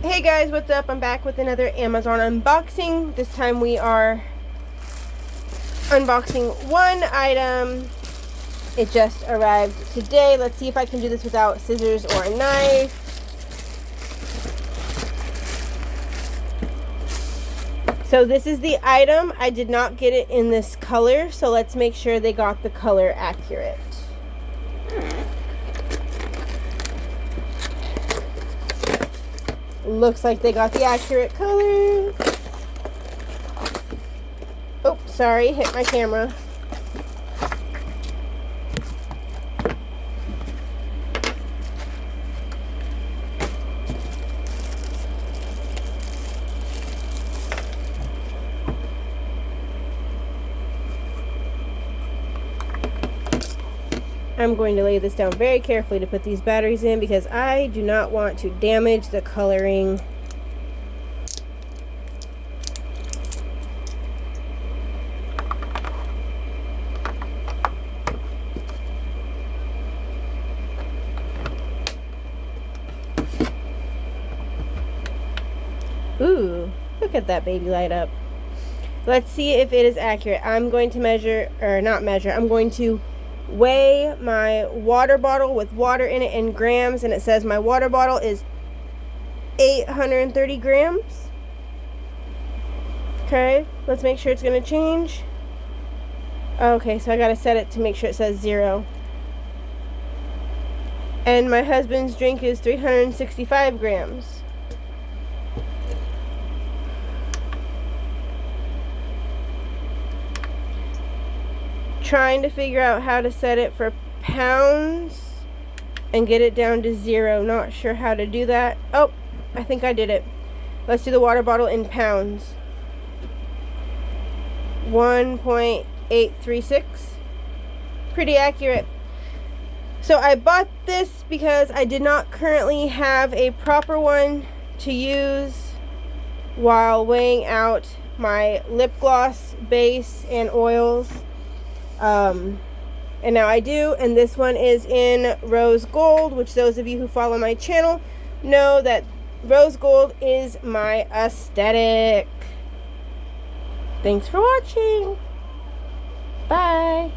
Hey guys, what's up? I'm back with another Amazon unboxing. This time we are unboxing one item. It just arrived today. Let's see if I can do this without scissors or a knife. So this is the item. I did not get it in this color, so let's make sure they got the color accurate. Looks like they got the accurate color. Oh, sorry, hit my camera. I'm going to lay this down very carefully to put these batteries in because I do not want to damage the coloring. Ooh, look at that baby light up. Let's see if it is accurate. I'm going to measure, or not measure, I'm going to weigh my water bottle with water in it in grams, and it says my water bottle is 830 grams. Okay, let's make sure it's going to change. Okay, so I got to set it to make sure it says 0. And my husband's drink is 365 grams. Trying to figure out how to set it for pounds and get it down to 0. Not sure how to do that. Oh, I think I did it. Let's do the water bottle in pounds. 1.836. Pretty accurate. So I bought this because I did not currently have a proper one to use while weighing out my lip gloss base and oils. And now I do, and this one is in rose gold, which those of you who follow my channel know that rose gold is my aesthetic. Thanks for watching. Bye.